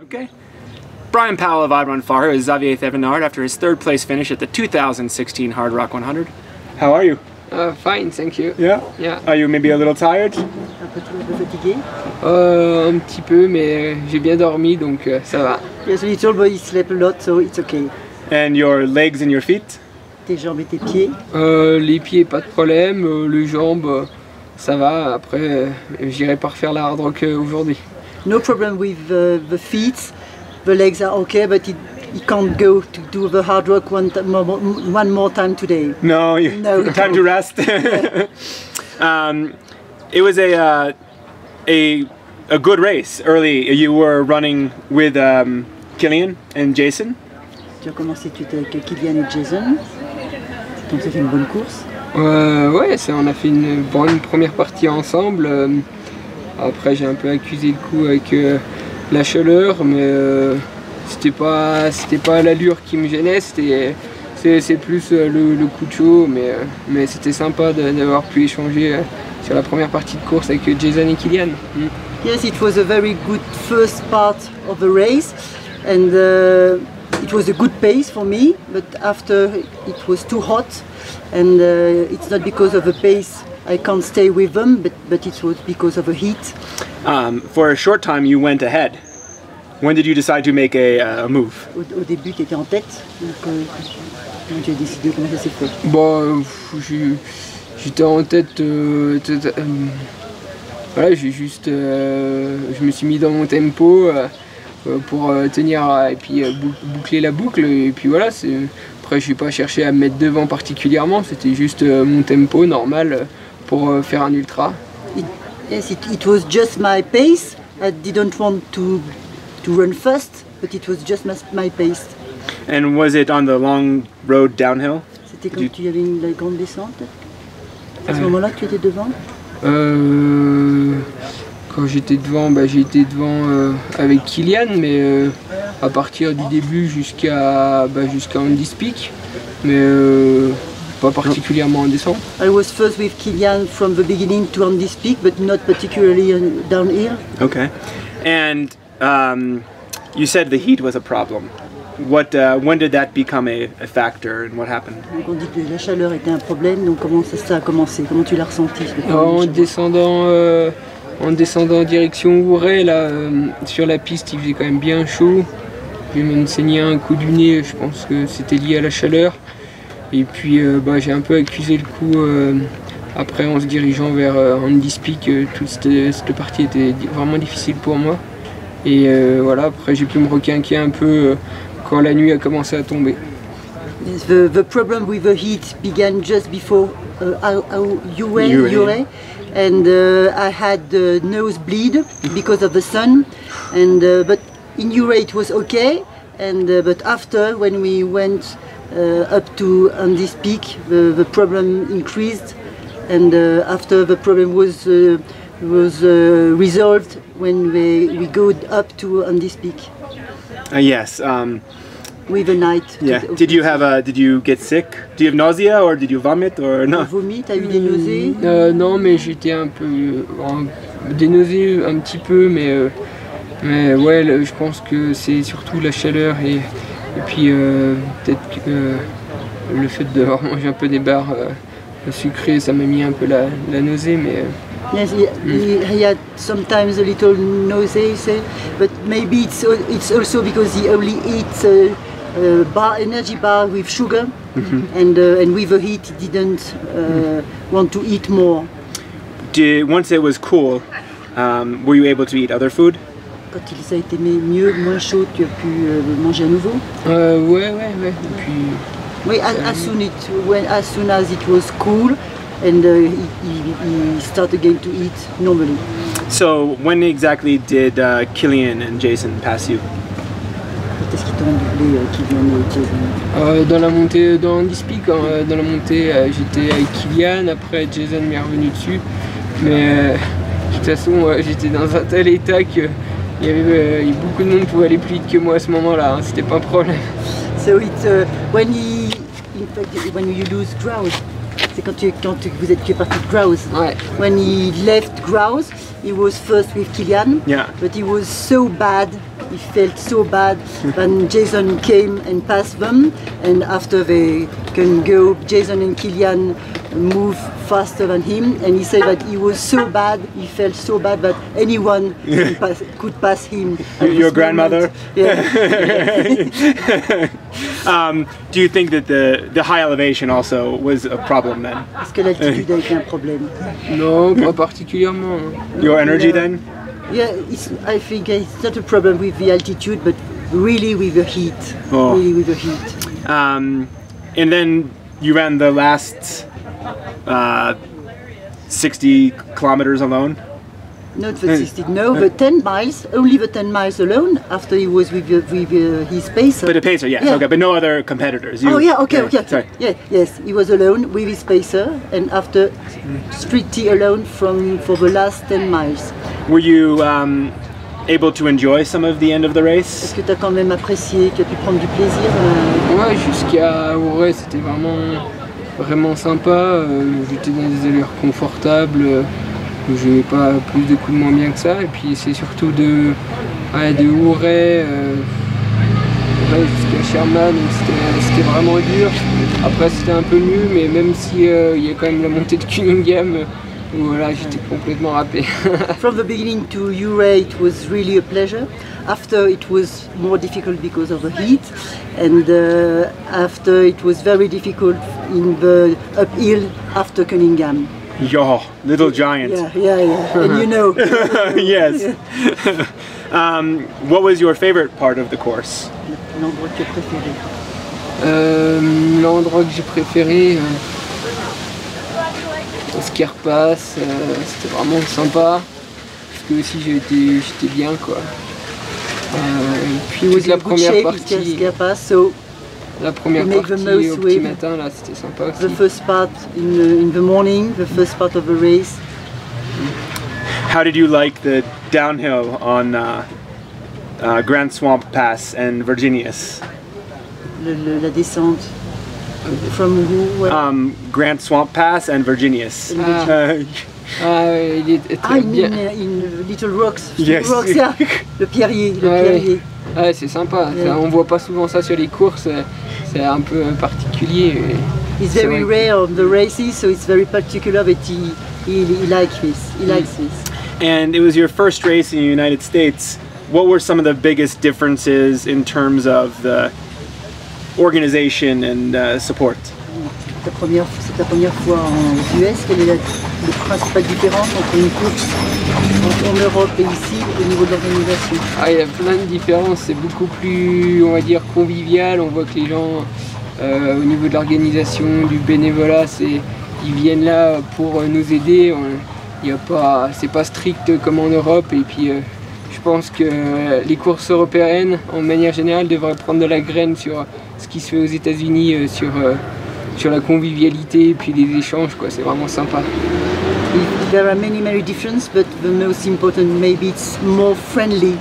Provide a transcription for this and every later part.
Okay. Brian Powell of iRunFar is Xavier Thevenard after his third place finish at the 2016 Hard Rock 100. How are you? Fine, thank you. Yeah? Yeah. Are you maybe a little tired? Un peu fatigué? Un petit peu, mais j'ai bien dormi, donc ça va. Yes, a little, but he slept a lot, so it's okay. And your legs and your feet? Tes jambes et tes pieds? Les pieds, pas de problème. Les jambes, ça va. Après, j'irai pas refaire la hard rock aujourd'hui. No problem with the feet. The legs are okay, but he can't go to do the hard rock one more time today. No, No. Time to rest. It was a good race early. You were running with Kilian and Jason. Tu as commencé tout avec Kilian et Jason. Donc ça fait une bonne course. Ouais, on a fait une bonne première partie ensemble. Après, j'ai un peu accusé le coup avec la chaleur, mais c'était pas l'allure qui me gênait, c'est plus le coup de chaud, mais c'était sympa d'avoir pu échanger sur la première partie de course avec Jason et Kilian. Yes, it was a very good first part of the race, and it was a good pace for me, but after it was too hot, and it's not because of the pace I can't stay with them, but it was because of the heat. For a short time you went ahead. When did you decide to make a move? Au début, tu étais en tête, donc comment tu as décidé, comment ça s'est fait? Bon, j'étais en tête, voilà, je me suis mis dans mon tempo pour tenir et puis boucler la boucle, et puis voilà, après je n'ai pas cherché à me mettre devant particulièrement, c'était juste mon tempo normal pour faire un ultra. Yes, it was just my pace. I didn't want to run fast, but it was just my pace. And was it on the long road downhill? C'était quand tu avais la grande descente? À ce moment-là que tu étais devant? Quand j'étais devant, j'ai été devant avec Kilian, mais à partir du début jusqu'à Andy's Peak, mais pas particulièrement en descente. I was first with Kilian from the beginning to Andy's Peak, but not particularly downhill. Okay. And you said the heat was a problem. When did that become a factor, and what happened? Donc on dit que la chaleur était un problème, donc comment ça a commencé? Comment tu l'as ressenti? En descendant en direction Ouray, là, sur la piste, il faisait quand même bien chaud. J'ai même saigné un coup du nez, je pense que c'était lié à la chaleur. Et puis j'ai un peu accusé le coup après en se dirigeant vers Andy's Peak. Toute cette partie était vraiment difficile pour moi. Et voilà, après j'ai pu me requinquer un peu quand la nuit a commencé à tomber. The problem with the heat began just before Ouray, and I had nosebleed because of the sun, and but in Ouray it was okay, and but after when we went up to Andy's Peak, the problem increased, and after the problem was resolved when we go up to Andy's Peak. Yes. With the night. Yeah. Did you get sick? Do you have nausea or did you vomit or no? Vomi, t'as eu des nausées? Non, mais j'étais un peu des nausées un petit peu, mais ouais, je pense que c'est surtout la chaleur et puis peut-être que le fait d'avoir mangé un peu des barres sucrées, ça m'a mis un peu la nausée, mais. Yes, he had sometimes a little nausea, but maybe it's also because he only eats energy bar with sugar, and with the heat he didn't want to eat more. Once it was cool, were you able to eat other food? Quand ça a été mieux, moins chaud, tu as pu manger à nouveau? Ouais. Et puis. Oui, as soon as it was cool. And he started again to eat normally. So when exactly did Kilian and Jason pass you? Qu'est-ce qu'ils t'ont doublé, Kilian et Jason? Dans la montée, dans Andy's Peak, dans la montée, j'étais avec Kilian, après Jason m'est revenu dessus. Mais de toute façon, j'étais dans un tel état qu'il y avait beaucoup de monde pour aller plus vite que moi à ce moment-là, hein, c'était pas un problème. So it's when you lose ground. C'est quand tu es parti de Grouse. Ouais. When he left Grouse, he was first with Kilian, yeah. but he was so bad he felt so bad when Jason came and passed them, and after they can go, Jason and Kilian move faster than him, and he said that he was so bad, he felt so bad that anyone could pass him. Your grandmother? Yeah. Do you think that the high elevation also was a problem then? Est-ce que l'altitude a été un problème? Non, pas particulièrement. Your energy then? Yeah, I think it's not a problem with the altitude, but really with the heat. Oh. Really with the heat. And then you ran the last 60 kilometers alone? Not the 60, no, the 10 miles, only the 10 miles alone after he was with his pacer. But a pacer, yes, Yeah. okay, but no other competitors. Oh yeah, okay. Sorry. Yeah, yes, he was alone with his pacer, and after strictly alone for the last 10 miles. Were you able to enjoy some of the end of the race? Est-ce que tu as quand même apprécié, tu as pu prendre du plaisir? Ouais, jusqu'à Auray, c'était vraiment sympa. J'étais dans des allures confortables. Je n'avais pas plus de coups de moins bien que ça. Et puis c'est surtout de Auray jusqu'à Sherman, c'était vraiment dur. Après c'était un peu mieux, mais même si il y a quand même la montée de Cunningham, voilà, j'étais complètement râpé. From the beginning to Ouray, it was really a pleasure. After it was more difficult because of the heat, and after it was very difficult in the uphill after Cunningham. Yo, little giant. Yeah. And you know. Yes. What was your favorite part of the course? L'endroit que tu as préféré? L'endroit que j'ai préféré, Skierpass, c'était vraiment sympa. Parce que aussi j'étais bien quoi. Puis Was la in good première shape, partie. Skierpass, so La première make the partie most au petit with matin, là, c'était sympa the aussi. first part in the morning, the first part of the race. How did you like the downhill on Grand Swamp Pass and Virginius? La descente. From who? Where? Grand Swamp Pass and Virginius. Il était très bien. In Little Rocks. Yes. Little Rocks, yeah. Le Pierrier. Ouais. Ouais, c'est sympa. Yeah. On voit pas souvent ça sur les courses. C'est un peu particulier. It's C'est very vrai. rare on the races, so it's very particular that he likes this. He likes this. And it was your first race in the United States. What were some of the biggest differences in terms of the organization and support? C'est ta première fois aux US. Quelle est la principale différence entre une course en Europe et ici au niveau de l'organisation? Il y a plein de différences. C'est beaucoup plus, on va dire, convivial. On voit que les gens, au niveau de l'organisation, du bénévolat, ils viennent là pour nous aider. C'est pas strict comme en Europe. Et puis, je pense que les courses européennes, en manière générale, devraient prendre de la graine sur ce qui se fait aux États-Unis, sur la convivialité et puis les échanges, quoi. C'est vraiment sympa. There are many differences, but the most important maybe it's more friendly,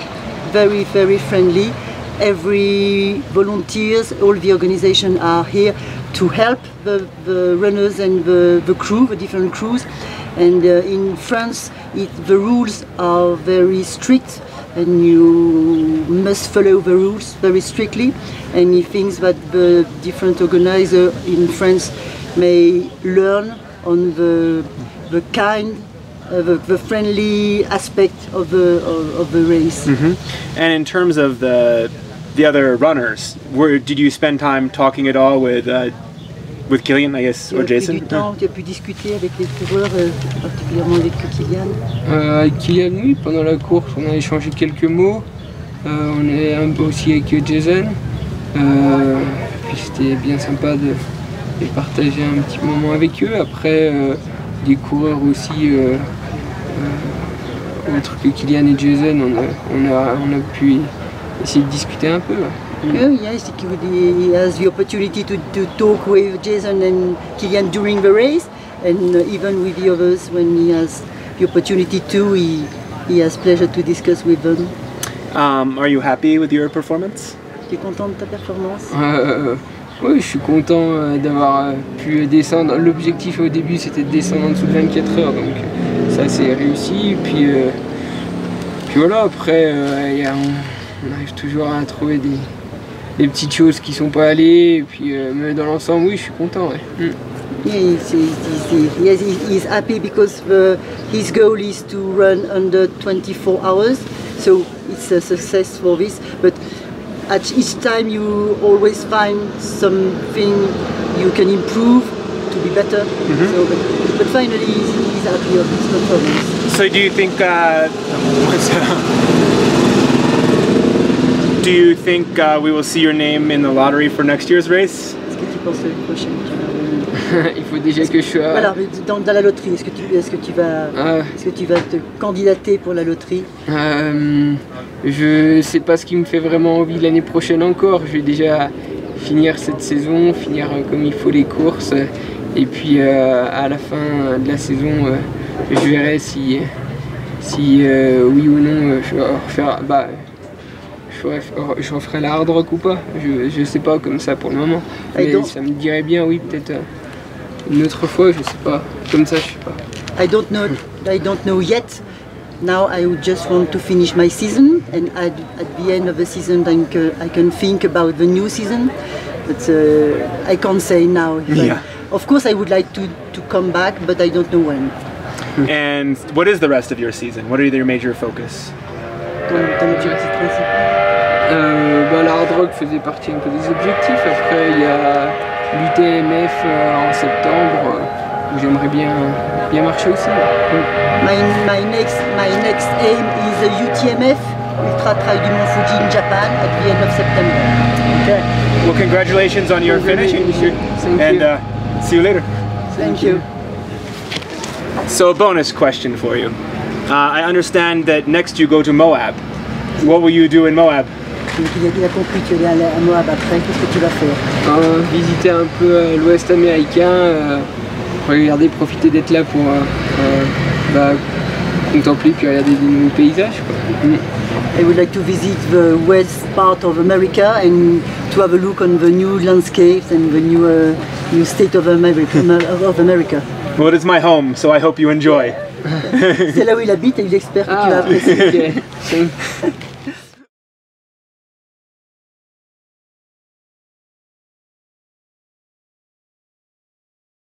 very friendly. Every volunteers, all the organization are here to help the runners and the crew, the different crews. And in France, the rules are very strict, and you must follow the rules very strictly. And he thinks that the different organizers in France may learn on the friendly aspect of the race. Mm-hmm. And in terms of the other runners, did you spend time talking at all with Kilian, I guess, or Jason? Tu as pu discuter avec les coureurs, particulièrement avec Kilian? Avec Kilian, oui, pendant la course, on a échangé quelques mots. On est un peu aussi avec Jason. Puis c'était bien sympa de partager un petit moment avec eux. Après, des coureurs aussi, autres que Kilian et Jason, on a pu essayer de discuter un peu. Yes, he has the opportunity to talk with Jason and Kilian during the race, and even with the others when he has the opportunity to, he has pleasure to discuss with them. Are you happy with your performance? Tu es content de ta performance? Oui, je suis content d'avoir pu descendre. L'objectif au début c'était de descendre en dessous de 24 heures, donc ça c'est réussi. Puis voilà, après on arrive toujours à trouver des petites choses qui sont pas allées. Et puis, mais dans l'ensemble, oui, je suis content. Ouais. Yeah, he's happy because his goal is to run under 24 hours, so it's a success for this. But at each time you always find something you can improve to be better. So, but finally he's happy of his performance. So do you think we will see your name in the lottery for next year's race? Est-ce que tu penses l'année prochaine Il faut déjà que je sois... Voilà, dans la loterie, est-ce que tu vas te candidater pour la loterie? Je sais pas ce qui me fait vraiment envie l'année prochaine encore. Je vais déjà finir cette saison, finir comme il faut les courses. Et puis à la fin de la saison, je verrai si oui ou non je referai la hard rock ou pas. Je sais pas comme ça pour le moment. Mais ça me dirait bien, oui, peut-être une autre fois, je sais pas. Comme ça, je sais pas. I don't know yet. Now I would just want to finish my season, and at the end of the season I can think about the new season. But I can't say now. Of course I would like to come back, but I don't know when. And what is the rest of your season? What are your major focus? Ton objectif principal? La hard rock faisait partie un peu des objectifs. Après il y a l'UTMF en septembre où j'aimerais bien marcher aussi. My next aim is the UTMF, Ultra Trail du Mont Fuji in Japan at the end of September. Okay. Well, congratulations on your finish, and see you later. Thank you. So a bonus question for you. I understand that next you go to Moab. What will you do in Moab? Donc il a compris que tu allais à Moab après, qu'est-ce que tu vas faire? Visiter un peu l'Ouest américain, profiter d'être là pour contempler puis regarder des nouveaux paysages. I would like to visit the west part of America and to have a look on the new landscapes and the new state of America. Well, it is my home, so I hope you enjoy. C'est là où il habite et il espère que tu vas apprécier. Okay.